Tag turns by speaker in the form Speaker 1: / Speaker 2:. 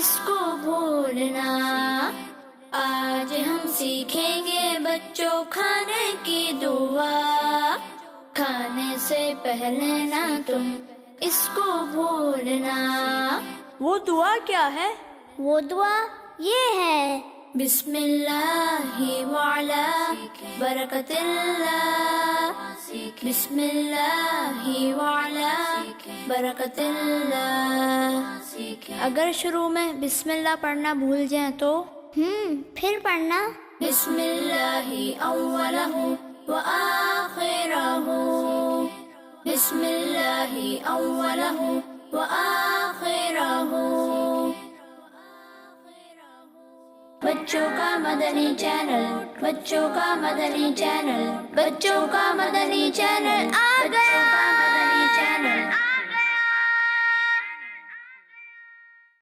Speaker 1: اس کو بھولنا. آج ہم سیکھیں گے بچوں کھانے کی دعا. کھانے سے پہلے نہ تم اس کو بھولنا.
Speaker 2: وہ دعا کیا ہے؟
Speaker 3: وہ دعا یہ ہے:
Speaker 1: بسم اللہ وعلا برکت اللہ. بسم اللہ وعلا برکت اللہ.
Speaker 2: اگر شروع میں بسم اللہ پڑھنا بھول جائیں تو؟
Speaker 3: پھر پڑھنا:
Speaker 1: بسم اللہ اولہ وآخرہ. بسم اللہ اولہ وآخرہ. بچوں کا مدنی چینل، بچوں کا مدنی چینل، بچوں کا مدنی چینل آ گیا.